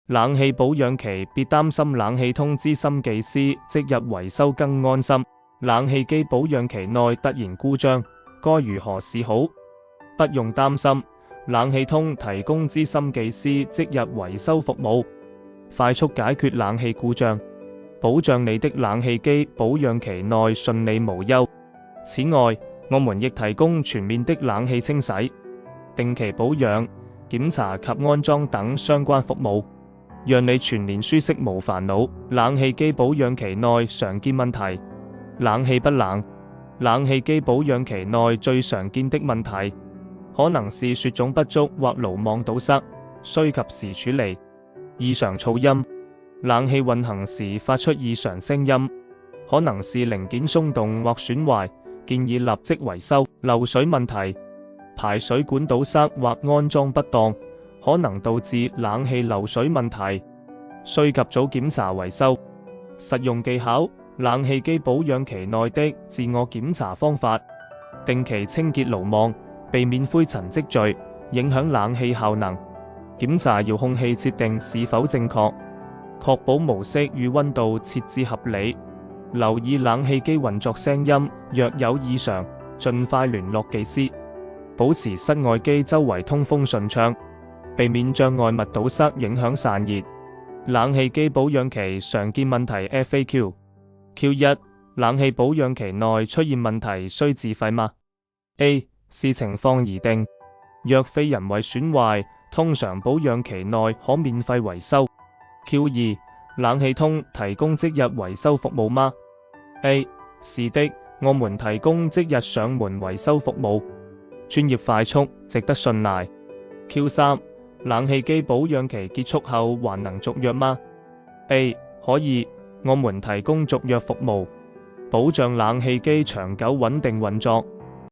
冷氣保養期別擔心，冷氣通資深技師即日維修更安心。冷氣機保養期內突然故障，該如何是好？不用擔心，冷氣通提供資深技師即日維修服務，快速解決冷氣故障，保障你的冷氣機保養期內順利無憂。此外，我們亦提供全面的冷氣清洗、定期保養、檢查及安裝等相關服務，讓你全年舒適無煩惱。冷氣機保養期內常見問題：冷氣不冷。冷氣機保養期內最常見的問題，可能是雪種不足或爐網堵塞，需及時處理；異常噪音，冷氣運行時發出異常聲音，可能是零件鬆動或損壞，建議立即維修。漏水問題，排水管堵塞或安裝不當，可能導致冷氣漏水問題，需及早檢查維修。實用技巧：冷氣機保養期內的自我檢查方法：定期清潔爐網，避免灰塵積聚，影響冷氣效能；檢查遙控器設定是否正確，確保模式與溫度設置合理；留意冷氣機運作聲音，若有異常，盡快聯絡技師；保持室外機周圍通風順暢，避免障礙物堵塞影響散熱。冷氣機保養期常見問題 FAQ Q1 冷氣保養期內出現問題需自費嗎？ A 視情況而定，若非人為損壞，通常保養期內可免費維修。Q2 冷氣通提供即日維修服務嗎？ A 是的，我們提供即日上門維修服務，專業快速，值得信賴。Q3 冷氣機保養期結束後還能續約嗎？ A 可以，我們提供續約服務，保障冷氣機長久穩定運作。